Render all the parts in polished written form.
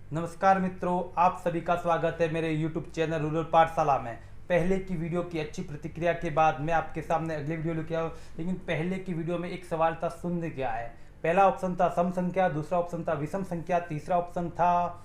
नमस्कार मित्रों, आप सभी का स्वागत है मेरे YouTube चैनल रूरल पाठशाला में। पहले की वीडियो की अच्छी प्रतिक्रिया के बाद मैं आपके सामने अगली वीडियो लेके आया हूँ। लेकिन पहले की वीडियो में एक सवाल था, शून्य क्या है। पहला ऑप्शन था सम संख्या, दूसरा ऑप्शन था विषम संख्या, तीसरा ऑप्शन था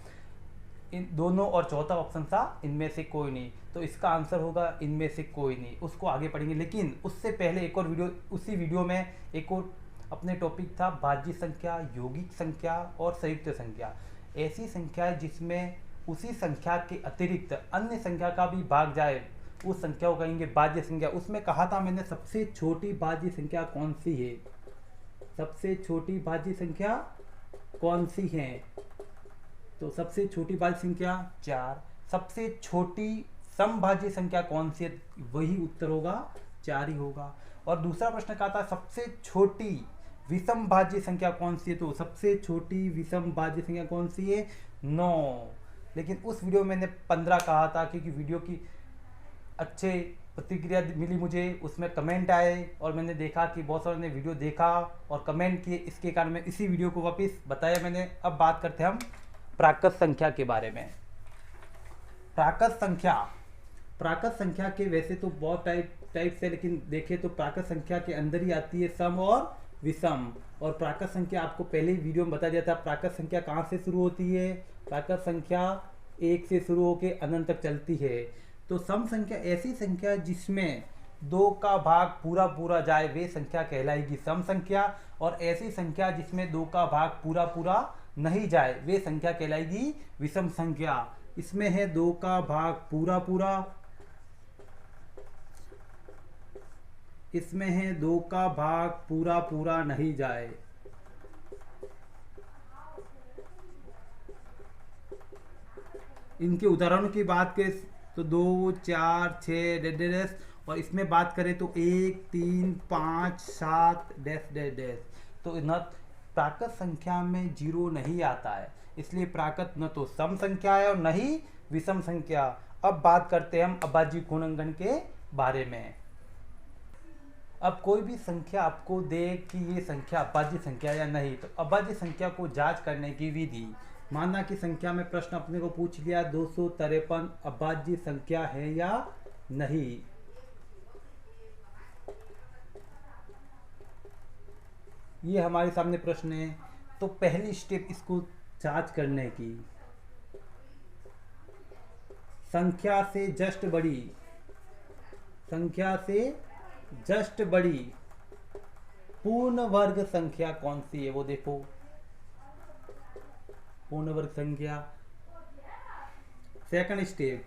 इन दोनों और चौथा ऑप्शन था इनमें से कोई नहीं। तो इसका आंसर होगा इनमें से कोई नहीं। उसको आगे पढ़ेंगे, लेकिन उससे पहले एक और वीडियो, उसी वीडियो में एक और अपने टॉपिक था भाज्य संख्या, यौगिक संख्या और संयुक्त संख्या। ऐसी संख्या है जिसमें उसी संख्या के अतिरिक्त अन्य संख्या का भी भाग जाए, उस संख्या को कहेंगे भाज्य संख्या। उसमें कहा था मैंने सबसे छोटी भाज्य संख्या कौन सी है, सबसे छोटी भाज्य संख्या कौन सी है। तो सबसे छोटी भाज्य संख्या 4। सबसे छोटी समभाज्य संख्या कौन सी है, वही उत्तर होगा 4 ही होगा। और दूसरा प्रश्न कहा था सबसे छोटी विषम भाज्य संख्या कौन सी है, तो सबसे छोटी विषम भाज्य संख्या कौन सी है, 9। लेकिन उस वीडियो में मैंने 15 कहा था, क्योंकि वीडियो की अच्छे प्रतिक्रिया मिली मुझे, उसमें कमेंट आए और मैंने देखा कि बहुत सारों ने वीडियो देखा और कमेंट किए। इसके कारण मैं इसी वीडियो को वापस बताया मैंने। अब बात करते हैं हम प्राकृत संख्या के बारे में। प्राकृत संख्या, प्राकृत संख्या के वैसे तो बहुत टाइप से, लेकिन देखें तो प्राकृत संख्या के अंदर ही आती है सम और विषम। और प्राकृत संख्या आपको पहले ही वीडियो में बता दिया था, प्राकृत संख्या कहाँ से शुरू होती है। प्राकृत संख्या 1 से शुरू होकर अनंत तक चलती है। तो सम संख्या ऐसी संख्या जिसमें 2 का भाग पूरा पूरा जाए, वे संख्या कहलाएगी सम संख्या। और ऐसी संख्या जिसमें 2 का भाग पूरा पूरा नहीं जाए, वे संख्या कहलाएगी विषम संख्या। इसमें है 2 का भाग पूरा पूरा, इसमें है 2 का भाग पूरा पूरा नहीं जाए। इनके उदाहरणों की बात करें तो 2, 4, 6 और इसमें बात करें तो 1, 3, 5, 7 डैश डैश डैश। तो न प्राकृत संख्या में 0 नहीं आता है, इसलिए प्राकृत न तो सम संख्या है और न ही विषम संख्या। अब बात करते हैं हम अभाज्य गुणनखंड के बारे में। अब कोई भी संख्या आपको दे कि ये संख्या अभाज्य संख्या या नहीं, तो अभाज्य संख्या को जांच करने की विधि। माना कि संख्या में प्रश्न अपने को पूछ लिया 253 अभाज्य संख्या है या नहीं। ये हमारे सामने प्रश्न है, तो पहली स्टेप इसको जांच करने की, संख्या से जस्ट बड़ी, संख्या से जस्ट बड़ी पूर्ण वर्ग संख्या कौन सी है, वो देखो। पूर्ण वर्ग संख्या। सेकंड स्टेप,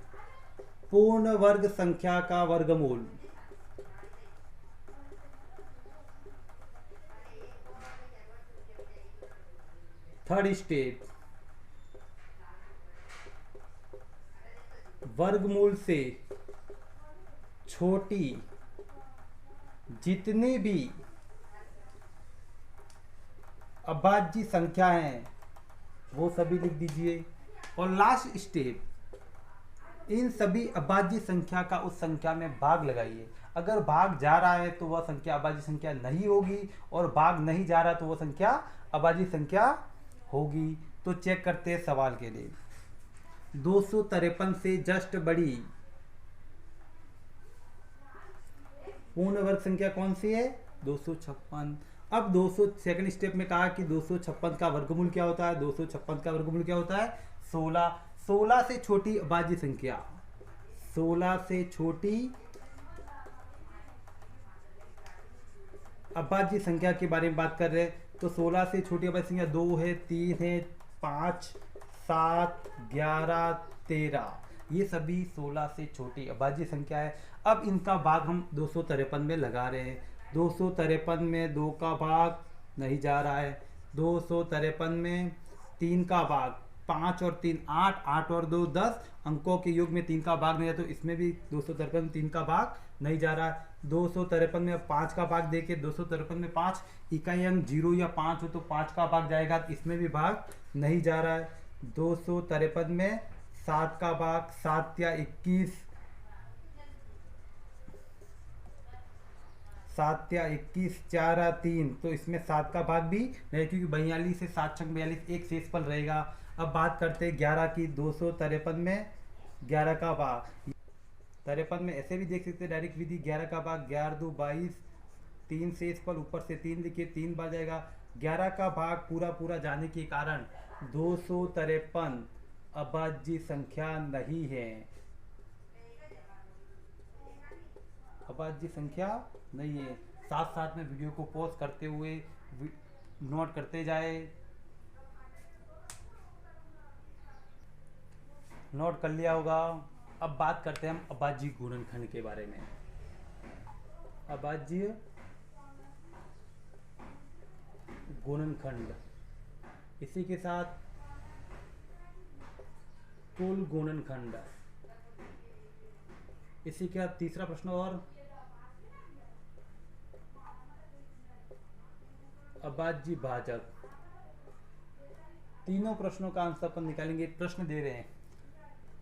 पूर्ण वर्ग संख्या का वर्गमूल। थर्ड स्टेप, वर्गमूल से छोटी जितनी भी अभाज्य संख्या हैं वो सभी लिख दीजिए। और लास्ट स्टेप, इन सभी अभाज्य संख्या का उस संख्या में भाग लगाइए। अगर भाग जा रहा है तो वह संख्या अभाज्य संख्या नहीं होगी, और भाग नहीं जा रहा तो वह संख्या अभाज्य संख्या होगी। तो चेक करते हैं सवाल के लिए। 253 से जस्ट बड़ी पूर्ण वर्ग संख्या कौन सी है, 256। अब 200 सेकंड स्टेप में कहा कि 256 का वर्गमूल क्या होता है, 256 का वर्गमूल क्या होता है, 16। 16 से छोटी अभाज्य संख्या, 16 से छोटी अभाज्य संख्या के बारे में बात कर रहे हैं। तो 16 से छोटी अभाज्य संख्या 2 है, 3 है, 5, 7, 11, 13। ये सभी 16 से छोटी अभाज्य संख्या है। अब इनका भाग हम 253 में लगा रहे हैं। 253 में 2 का भाग नहीं जा रहा है, 253 में 3 का भाग, 5 और 3 8, 8 और 2 10, अंकों के योग में 3 का भाग नहीं है, तो इसमें भी 253 में 3 का भाग नहीं जा रहा है। 253 में 5 का भाग देके 253 में 5 इकाई अंक 0 या 5 हो तो 5 का भाग जाएगा, तो इसमें भी भाग नहीं जा रहा है। 253 में 7 का भाग, 7 या 21, 7 या 21, 4 या 3, तो इसमें 7 का भाग भी नहीं, क्योंकि 42 से 7 छंग 42, एक शेषफल रहेगा। अब बात करते हैं 11 की। 253 में 11 का भाग, 53 में ऐसे भी देख सकते हैं डायरेक्ट विधि, 11 का भाग 11 2 22, 3 से इस पर ऊपर से 3 लिखिए, 3 बार जाएगा। 11 का भाग पूरा पूरा जाने के कारण 253 अभाज्य संख्या नहीं है, अभाज्य संख्या नहीं है। साथ साथ में वीडियो को पॉज करते हुए नोट करते जाए, नोट कर लिया होगा। अब बात करते हैं हम अभाज्य गुणनखंड के बारे में। अभाज्य गुणनखंड, इसी के साथ कुल गुणनखंड, इसी के बाद तीसरा प्रश्न और अभाज्य भाजक। तीनों प्रश्नों का आंसर अपन निकालेंगे। प्रश्न दे रहे हैं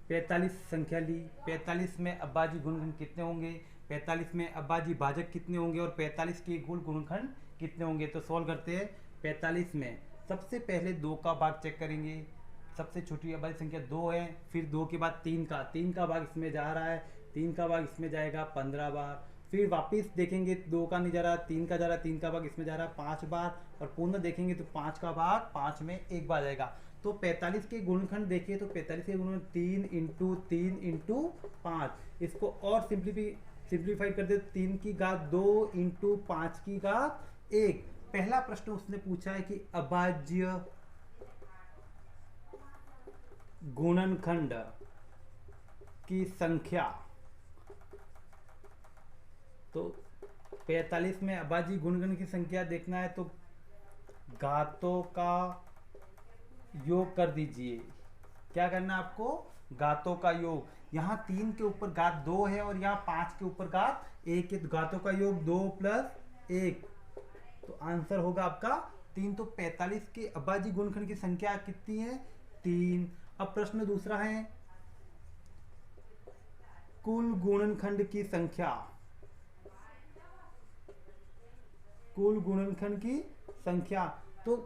45 संख्या ली, 45 में अभाज्य गुणनखंड कितने होंगे, 45 में अभाज्य भाजक कितने होंगे और 45 के कुल गुणनखंड कितने होंगे। तो सॉल्व करते हैं। 45 में सबसे पहले 2 का भाग चेक करेंगे, सबसे छोटी अभाज्य संख्या 2 है, फिर 2 के बाद 3 का भाग इसमें जा रहा है, 3 का भाग इसमें जाएगा 15 बार, फिर वापस देखेंगे 2 का नहीं जा रहा, 3 का जा रहा, 3 का भाग इसमें जा रहा है 5 बार, और पूर्ण देखेंगे तो 5 का भाग 5 में 1 बार जाएगा। तो 45 के गुणनखंड देखिए तो 45 के गुणनखंड 3 इंटू 3 इंटू 5। इसको और सिंप्लीफाई कर दे, 3 की घात 2 इंटू 5 की घात 1। पहला प्रश्न उसने पूछा है कि अभाज्य गुणनखंड की संख्या। तो 45 में अभाज्य गुणनखंड की संख्या देखना है तो घातों का योग कर दीजिए। क्या करना है आपको, घातों का योग। यहाँ 3 के ऊपर घात 2 है और यहाँ 5 के ऊपर घात 1 है, तो घातों का योग 2 + 1, तो आंसर होगा आपका 3। तो 45 के अभाज्य गुणनखंड की संख्या कितनी है, 3। अब प्रश्न दूसरा है कुल गुणनखंड की संख्या, कुल गुणनखंड की संख्या। तो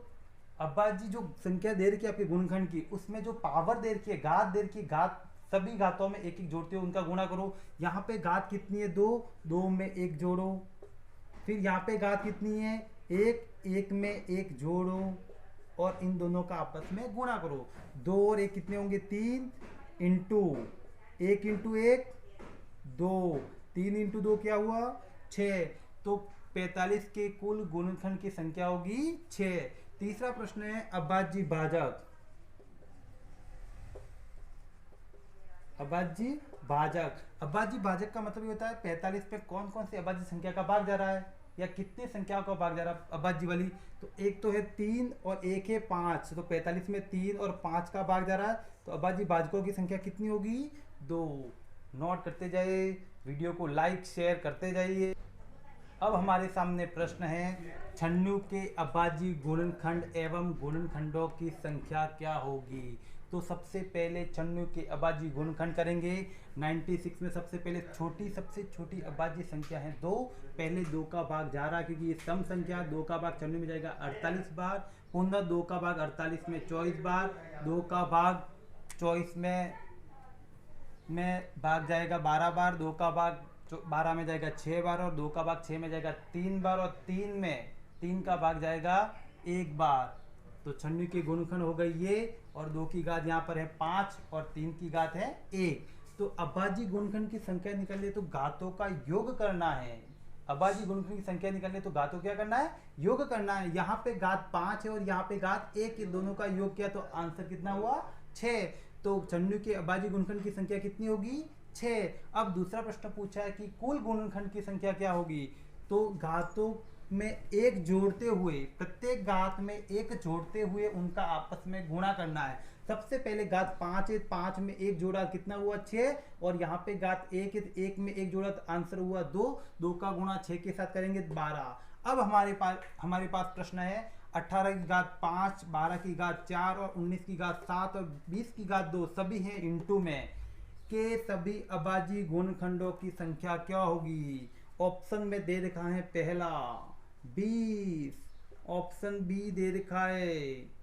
अभाज्य जो संख्या दे रखी है आपके गुणनखंड की, उसमें जो पावर दे रखी है, घात दे रखी है, घात सभी घातों में एक एक जोड़ते हो उनका गुणा करो। यहाँ पे घात कितनी है 2, 2 में 1 जोड़ो, फिर यहाँ पे घात कितनी है 1, 1 में 1 जोड़ो और इन दोनों का आपस में गुणा करो। 2 और 1 कितने होंगे 3 इंटू 1 इंटू 1 2, 3 इंटू 2 क्या हुआ 6। तो 45 के कुल गुणनखंड की संख्या होगी 6। तीसरा प्रश्न है अभाज्य भाजक। अभाज्य भाजक, अभाज्य भाजक का मतलब ये होता है 45 पे कौन कौन सी अभाज्य संख्या का भाग जा रहा है या कितनी संख्याओं का भाग जा रहा है अभाज्य वाली। तो एक तो है 3 और एक है 5, तो 45 में 3 और 5 का भाग जा रहा है, तो अभाज्य भाजकों की संख्या कितनी होगी 2। नोट करते जाइए, वीडियो को लाइक शेयर करते जाइए। अब हमारे सामने प्रश्न है 96 के अभाज्य गुणनखंड एवं गुणनखंडों की संख्या क्या होगी। तो सबसे पहले 96 के अभाज्य गुणनखंड करेंगे। 96 में सबसे पहले सबसे छोटी अभाज्य संख्या है 2, पहले 2 का भाग जा रहा है क्योंकि ये सम संख्या, 2 का भाग 96 में जाएगा 48 बार, पुनः 2 का भाग 48 में 24 बार, 2 का भाग 24 में भाग जाएगा 12 बार, 2 का भाग 12 में जाएगा 6 बार और 2 का भाग 6 में जाएगा 3 बार और 3 का भाग जाएगा 1 बार। तो 96 के गुणनखंड हो गई ये, और 2 की घात यहाँ पर है 5 और 3 की घात है 1। तो अभाज्य गुणनखंड की संख्या निकालने तो घातों का योग करना है। अभाज्य गुणनखंड की संख्या निकालने तो घातों क्या करना है, योग करना है। यहाँ पे घात 5 है और यहाँ पे घात 1, दोनों का योग किया तो आंसर कितना हुआ 6। तो 96 के अभाज्य गुणनखंड की संख्या कितनी होगी 6। अब दूसरा प्रश्न पूछा है कि कुल गुणनखंड की संख्या क्या होगी। तो घातों में एक जोड़ते हुए, प्रत्येक घात में एक जोड़ते हुए उनका आपस में गुणा करना है। सबसे पहले घात 5 है, 5 में 1 जोड़ा कितना हुआ 6, और यहाँ पे घात 1 है, 1 में 1 जोड़ा तो आंसर हुआ 2, 2 का गुणा 6 के साथ करेंगे 12। अब हमारे पास प्रश्न है 18 की घात 5, 12 की घात 4 और 19 की घात 7 और 20 की घात 2 सभी हैं इंटू में के सभी अभाज्य गुणनखंडों की संख्या क्या होगी। ऑप्शन में दे रखा है पहला 20, ऑप्शन बी दे रखा है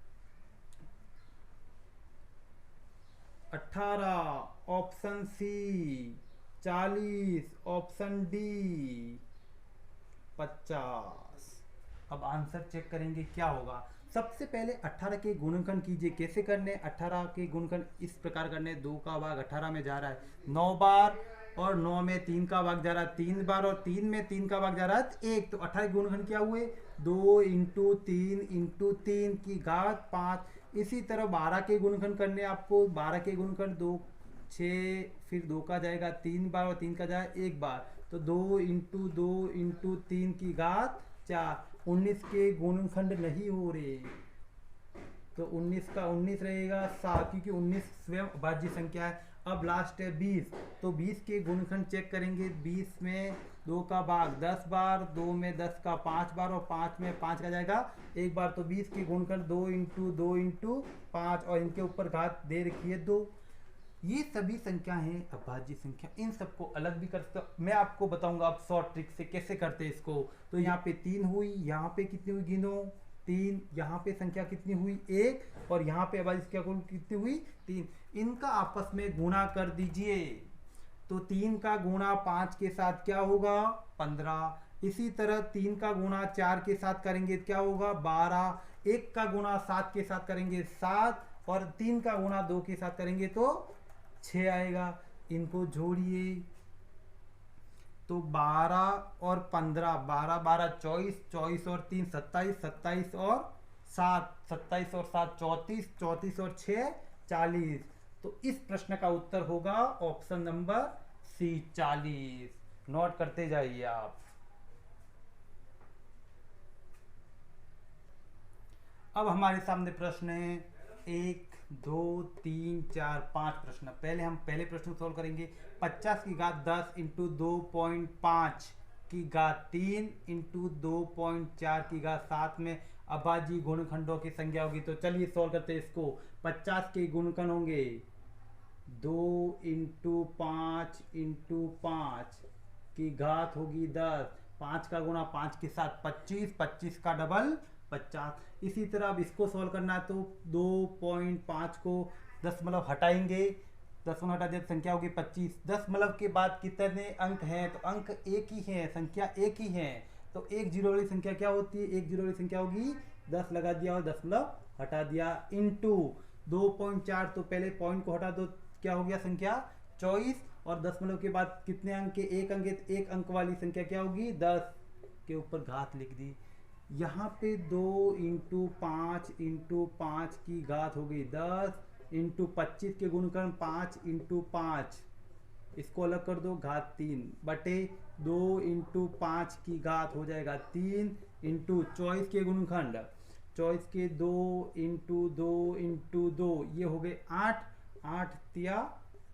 18 ऑप्शन सी, 40 ऑप्शन डी, 50। अब आंसर चेक करेंगे क्या होगा। सबसे पहले 18 के गुणनखंड कीजिए। कैसे करने? 18 के गुणनखंड इस प्रकार करने, 2 का भाग 18 में जा रहा है 9 बार, और 9 में 3 का भाग जा रहा है 3 बार, और 3 में 3 का भाग जा रहा है 1। तो 18 के गुणनखंड क्या हुए? 2 इंटू 3 इंटू 3 की घात 5। इसी तरह 12 के गुणनखंड करने आपको। 12 के गुणनखंड 2 6, फिर 2 का जाएगा 3 बार और 3 का जाएगा 1 बार, तो 2 इंटू 2 इंटू 3 की घात 4। 19 के गुणनखंड नहीं हो रहे, तो 19 का 19 रहेगा 7, क्योंकि 19 स्वयं अभाज्य संख्या है। अब लास्ट है 20, तो 20 के गुणनखंड चेक करेंगे। 20 में 2 का भाग 10 बार, 2 में 10 का 5 बार, और 5 में 5 का जाएगा 1 बार। तो 20 के गुणनखंड 2 इंटू 2 इंटू 5, और इनके ऊपर घात दे रखी है 2। ये सभी संख्या हैं अभाज्य संख्या। इन सबको अलग भी कर सकते हो, मैं आपको बताऊंगा अब शॉर्ट ट्रिक से कैसे करते हैं इसको। तो यहाँ पे 3 हुई, यहाँ पे कितनी हुई गिनो 3, यहाँ पे संख्या कितनी हुई 1, और यहाँ पे अभाज्य संख्या कुल कितनी हुई 3। इनका आपस में गुणा कर दीजिए। तो 3 का गुणा 5 के साथ क्या होगा? 15। इसी तरह 3 का गुणा 4 के साथ करेंगे क्या होगा? 12। 1 का गुणा 7 के साथ करेंगे 7, और 3 का गुणा 2 के साथ करेंगे तो 6 आएगा। इनको जोड़िए तो 12 और 15, 12 12 24, 24 और 3 27, 27 और 7, 27 और 7 34, 34 और 6 40। तो इस प्रश्न का उत्तर होगा ऑप्शन नंबर सी 40। नोट करते जाइए आप। अब हमारे सामने प्रश्न है 1 2 3 4 5 प्रश्न। पहले हम पहले प्रश्न को सोल्व करेंगे। 50 की घात 10 इंटू 2.5 की घात 3 इंटू 2.4 की घात 7 में अभाज्य गुणनखंडों की संख्या होगी। तो चलिए सोल्व करते हैं इसको। 50 के गुणनखंड होंगे 2 इंटू 5 इंटू 5 की घात होगी 10, 5 का गुणा 5 के साथ 25, 25 का डबल 50। इसी तरह अब इसको सॉल्व करना है, तो 2.5 को दशमलव हटाएंगे, दशमलव हटा दिया संख्या होगी 25। दशमलव के बाद कितने अंक हैं? तो अंक एक ही है, संख्या एक ही है। तो एक जीरो वाली संख्या क्या होती है? एक जीरो वाली संख्या होगी 10 लगा दिया और दशमलव हटा दिया, इंटू 2.4, तो पहले पॉइंट को हटा दो, क्या हो गया संख्या 24, और दशमलव के बाद कितने अंक के? एक अंक, एक अंक वाली संख्या क्या होगी 10 के ऊपर घात लिख दी। यहाँ पे 2 इंटू 5 की घात हो गई 10, इंटू 25 के गुणनखंड 5 इंटू 5, इसको अलग कर दो, घात 3 बटे 2 इंटू 5 की घात हो जाएगा 3, इंटू 24 के गुणनखंड 24 के 2 इंटू 2 इंटू 2, ये हो गए 8, 8 तिया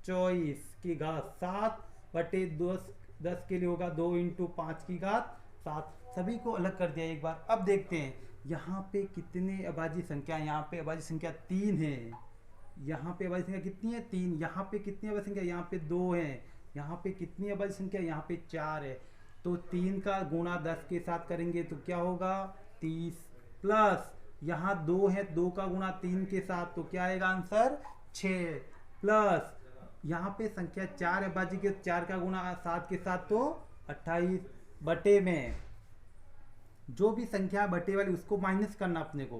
24 की घात 7 बटे 10 के लिए होगा 2 इंटू 5 की घात 7। सभी को अलग कर दिया एक बार। अब देखते हैं यहाँ पे कितने अभाज्य संख्या। यहाँ पे अभाज्य संख्या 3 है, यहाँ पे अभाज्य संख्या कितनी है 3, यहाँ पे कितनी अभाज्य संख्या? यहाँ पे 2 है। यहाँ पे कितनी अभाज्य संख्या? यहाँ पे 4 है। तो 3 का गुणा 10 के साथ करेंगे तो क्या होगा 30, प्लस यहाँ 2 है, 2 का गुणा 3 के साथ तो क्या आएगा आंसर 6, प्लस यहाँ पे संख्या 4 है अभाज्य के, 4 का गुणा 7 के साथ तो 28, बटे में जो भी संख्या बटे वाली उसको माइनस करना अपने को।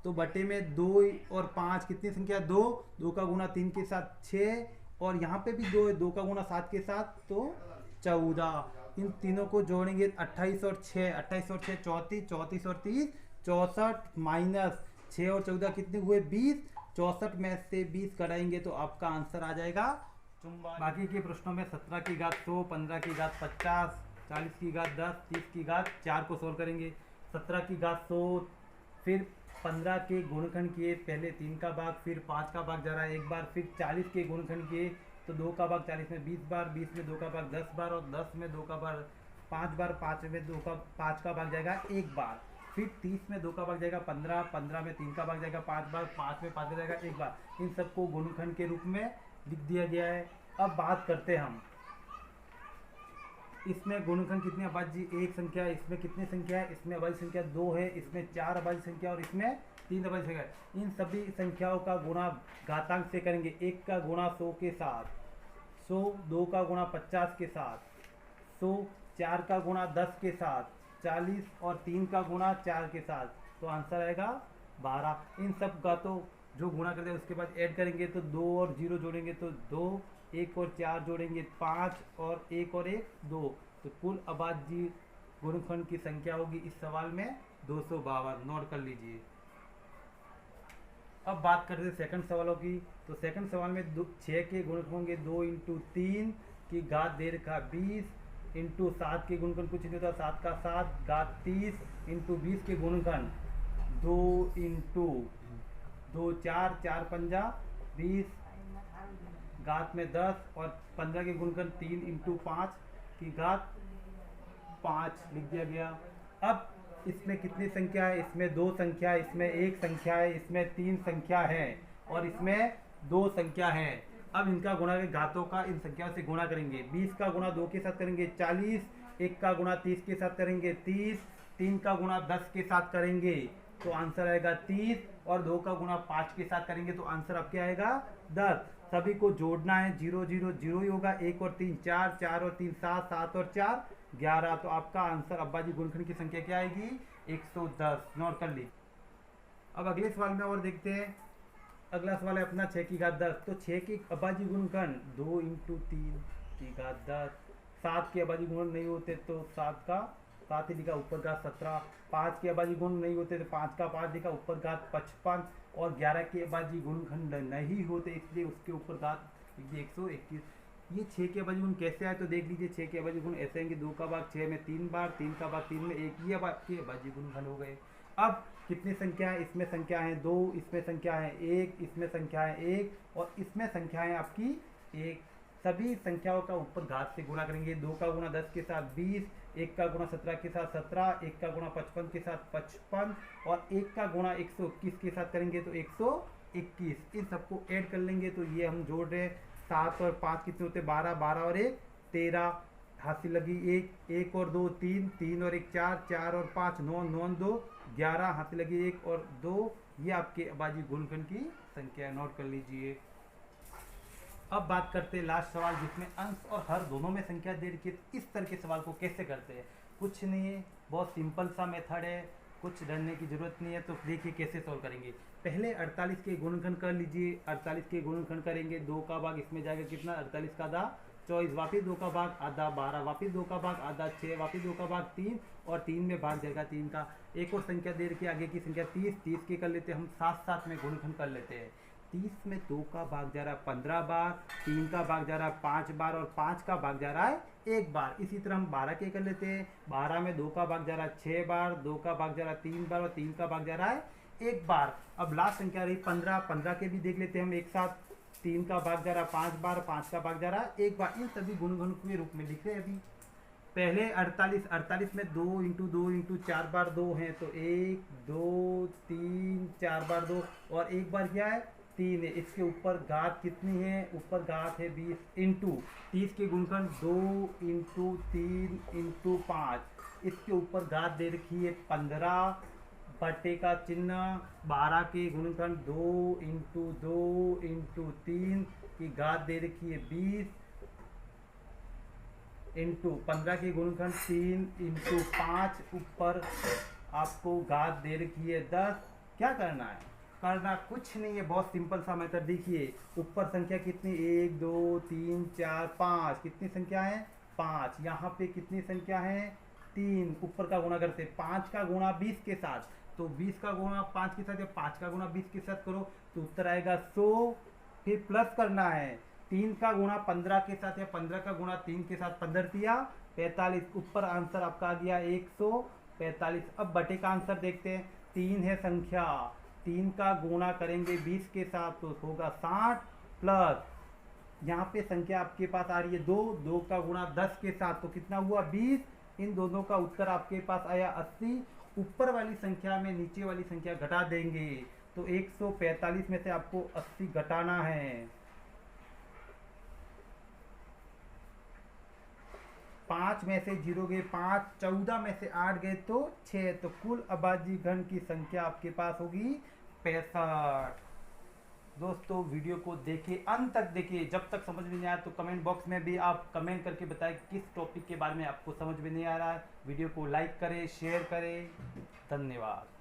तो बटे में 2 और 5 कितनी संख्या 2, 2 का गुणा 3 के साथ 6, और यहाँ पे भी 2 है, 2 का गुणा 7 के साथ तो 14। इन तीनों को जोड़ेंगे 28 और 6, 28 और 6 34, 34 और 30 64, माइनस 6 और 14 कितने हुए 20, 64 में से 20 कराएंगे तो आपका आंसर आ जाएगा 44। बाकी के प्रश्नों में 17 की घात 100, 15 की घात 50, 40 की घात 10, 30 की घात 4 को सोल्व करेंगे। 17 की घात 100, फिर 15 के गुणनखंड किए, पहले 3 का भाग, फिर 5 का भाग जा रहा है एक बार, फिर 40 के गुणनखंड किए तो 2 का भाग 40 में 20 बार, 20 में 2 का भाग 10 बार, और 10 में 2 का भाग 5 बार, 5 में 5 का भाग जाएगा एक बार, फिर 30 में 2 का भाग जाएगा 15, 15 में 3 का भाग जाएगा 5 बार, 5 में 5 का जाएगा एक बार। इन सबको गुणनखंड के रूप में लिख दिया गया है। अब बात करते हैं हम इसमें गुणनखंड कितनी अभाज्य एक संख्या है, इसमें कितनी संख्या है, इसमें अभाज्य संख्या 2 है, इसमें 4 अभाज्य संख्या और इसमें 3 अभाज्य संख्या है। इन सभी संख्याओं का गुणा घातांक से करेंगे। 1 का गुणा 100 के साथ, 100, 2 का गुणा 50 के साथ, 100, 4 का गुणा 10 के साथ, 40 और 3 का गुणा 4 के साथ, तो आंसर आएगा 12। इन सब का तो जो गुणा करते हैं उसके बाद ऐड करेंगे तो 2 और 0 जोड़ेंगे तो 2, 1 और 4 जोड़ेंगे 5 और 1 और 1 2, तो कुल अभाज्य गुणनखंड की संख्या होगी इस सवाल में 252। नोट कर लीजिए। अब बात करते हैं सेकंड सवालों की। तो सेकंड सवाल में 6 के गुणनखंड होंगे 2 × 3 की घात दे रखा 20 इंटू 7 के गुणनखंड कुछ नहीं होता 7 का 7 घात 30 इंटू 20 के गुणनखंड 2 × 2 4 4 पंजा 20 घात में 10 और 15 के गुणनखंड 3 × 5 की घात 5 लिख दिया गया। अब इसमें कितनी संख्या है, इसमें 2 संख्या है, इसमें 1 संख्या है, इसमें 3 संख्या है और इसमें 2 संख्या है। अब इनका गुणा के घातों का इन संख्याओं से गुणा करेंगे। 20 का गुणा 2 के साथ करेंगे 40, 1 का गुणा 30 के साथ करेंगे 30, 3 का गुणा 10 के साथ करेंगे तो आंसर आएगा 30 और 2 का गुणा 5 के साथ करेंगे तो आंसर आपके आएगा 10। सभी को जोड़ना है, 0 0 0 ही होगा, 1 और 3 4, 4 और 3 7, 7 और 4 11, तो आपका आंसर अभाज्य गुणनखंड की संख्या क्या आएगी 110। नोट कर ली। अब अगले सवाल में और देखते हैं। अगला सवाल है अपना 6 की घात 10। तो 6 की अभाज्य गुणनखंड 2 × 3 की घात 10, 7 के अभाज्य गुणन नहीं होते तो 7 का 7 ही लिखा ऊपर घात 17, 5 के अभाज्य गुण नहीं होते तो 5 का 5 लिखा ऊपर घात 55 और 11 के अभाज्य गुणनखंड नहीं होते इसलिए उसके ऊपर घात 121। ये 6 के अभाज्य गुण कैसे आए तो देख लीजिए। 6 के अभाज्य गुण ऐसे आएंगे 2 का भाग 6 में 3 बार, 3 का भाग 3 में 1, ये आपके अभाज्य गुणनखंड हो गए। अब कितनी संख्या है, इसमें संख्या है 2, इसमें संख्या है 1, इसमें संख्या है 1 और इसमें संख्या है आपकी 1। सभी संख्याओं का ऊपर घात से गुणा करेंगे। 2 का गुणा 10 के साथ 20, 1 का गुणा 17 के साथ 17, 1 का गुणा 55 के साथ 55 और 1 का गुणा 121 के साथ करेंगे तो 121। इन सबको ऐड कर लेंगे तो ये हम जोड़ रहे हैं 7 और 5 कितने होते 12, 12 और 1 13, हाथ से लगी 1, 1 और 2 3, 3 और 1 4, 4 और 5 9, 9 और 2 11, हाथ से लगी 1 और 2, ये आपके अभाज्य गुणनखंड की संख्या। नोट कर लीजिए। अब बात करते हैं लास्ट सवाल जिसमें अंश और हर दोनों में संख्या दे रखी है। इस तरह के सवाल को कैसे करते हैं, कुछ नहीं है, बहुत सिंपल सा मेथड है, कुछ डरने की जरूरत नहीं है। तो देखिए कैसे सॉल्व करेंगे। पहले 48 के गुणनखंड कर लीजिए। 48 के गुणनखंड करेंगे, 2 का भाग इसमें जाएगा कितना 48 का आधा 24, वापिस 2 का भाग आधा 12, वापिस 2 का भाग आधा 6, वापिस 2 का भाग 3 और 3 में भाग जाएगा 3 का। एक और संख्या दे रखी है आगे की संख्या 30, 30 के कर लेते हैं हम साथ साथ में गुणनखंड कर लेते हैं। 30 में 2 का भाग जा रहा है 15 बार, 3 का भाग जा रहा है 5 बार और 5 का भाग जा रहा है 1 बार। इसी तरह हम 12 के कर लेते हैं। 12 में 2 का भाग जा रहा है 6 बार, 2 का भाग जा रहा है 3 बार और 3 का भाग जा रहा है 1 बार। अब लास्ट संख्या रही 15, 15 के भी देख लेते हैं हम एक साथ। 3 का भाग जा रहा है 5 बार, 5 का भाग जा रहा है 1 बार। इन सभी गुणनखंड के रूप में लिख रहे हैं अभी। पहले 48 में 2 × 2 × 4 बार 2 हैं तो 1 2 3 4 बार 2 और 1 बार क्या है 3 है। इसके ऊपर घात कितनी है, ऊपर घात है 20 इंटू 30 के गुणनखंड 2 × 3 × 5। इसके ऊपर घात दे रखी है 15 बटे का चिन्ह 12 के गुणनखंड 2 × 2 × 3 की घात दे रखी है 20 इंटू 15 के गुणनखंड 3 × 5 ऊपर आपको घात दे रखी है 10। क्या करना है, करना कुछ नहीं है, बहुत सिंपल सा मेथड। देखिए ऊपर संख्या कितनी 1 2 3 4 5, कितनी संख्या है 5। यहाँ पे कितनी संख्या है 3, ऊपर का गुणा करते 5 का गुणा 20 के साथ, तो 20 का गुणा 5 के साथ या 5 का गुणा 20 के साथ करो तो उत्तर आएगा 100। फिर प्लस करना है 3 का गुणा 15 के साथ या 15 का गुणा 3 के साथ 15 दिया 45, ऊपर आंसर आपका आ गया 145। अब बटे का आंसर देखते हैं। 3 है संख्या, 3 का गुणा करेंगे 20 के साथ तो होगा 60 प्लस यहाँ पे संख्या आपके पास आ रही है 2, 2 का गुणा 10 के साथ तो कितना हुआ 20। इन दोनों का उत्तर आपके पास आया 80। ऊपर वाली संख्या में नीचे वाली संख्या घटा देंगे तो 145 में से आपको 80 घटाना है। 5 में से 0 गए 5, 14 में से 8 गए तो 6, तो कुल आबादी घन की संख्या आपके पास होगी 65। दोस्तों वीडियो को देखिए, अंत तक देखिए। जब तक समझ में नहीं आया तो कमेंट बॉक्स में भी आप कमेंट करके बताएं किस टॉपिक के बारे में आपको समझ में नहीं आ रहा है। वीडियो को लाइक करें, शेयर करें। धन्यवाद।